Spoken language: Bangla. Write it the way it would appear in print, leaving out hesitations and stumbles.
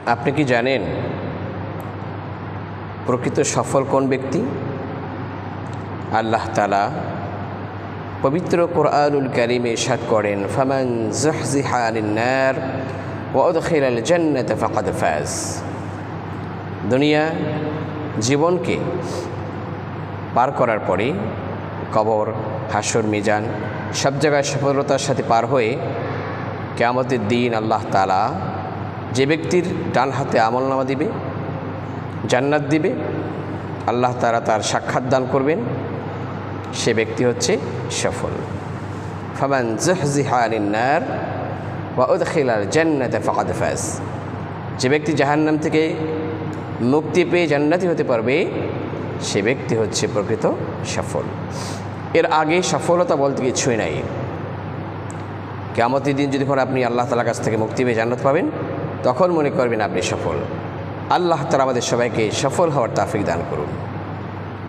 আপনি কি জানেন প্রকৃত সফল কোন ব্যক্তি? আল্লাহ তাআলা পবিত্র কোরআনুল কারীমে ইরশাদ করেন, ফামান যুহযিহা আনিন নার ওয়া উদখিলাল জান্নাতা ফাকাদ ফাজ। দুনিয়া জীবনকে পার করার পরে কবর, হাসর, মিজান সব জায়গায় সফলতার সাথে পার হয়ে কিয়ামতের দিন আল্লাহ তাআলা যে ব্যক্তির ডান হাতে আমলনামা দিবে, জান্নাত দিবে, আল্লাহ তাআলা তার সাক্ষাৎ দান করবেন, সে ব্যক্তি হচ্ছে সফল। ফামান যুহযিহা আনিন নার ওয়া উদখিলাল জান্নাতা ফাকাদ ফাজ। যে ব্যক্তি জাহান্নাম থেকে মুক্তি পেয়ে জান্নাতি হতে পারবে, সে ব্যক্তি হচ্ছে প্রকৃত সফল। এর আগে সফলতা বলতে কিছুই নাই। কিয়ামতের দিন যদি আপনি আল্লাহ তাআলার কাছ থেকে মুক্তি পেয়ে জান্নাত পাবেন, তখন মনে করবেন আপনি সফল। আল্লাহ তাআলা আমাদের সবাইকে সফল হওয়ার তৌফিক দান করুন।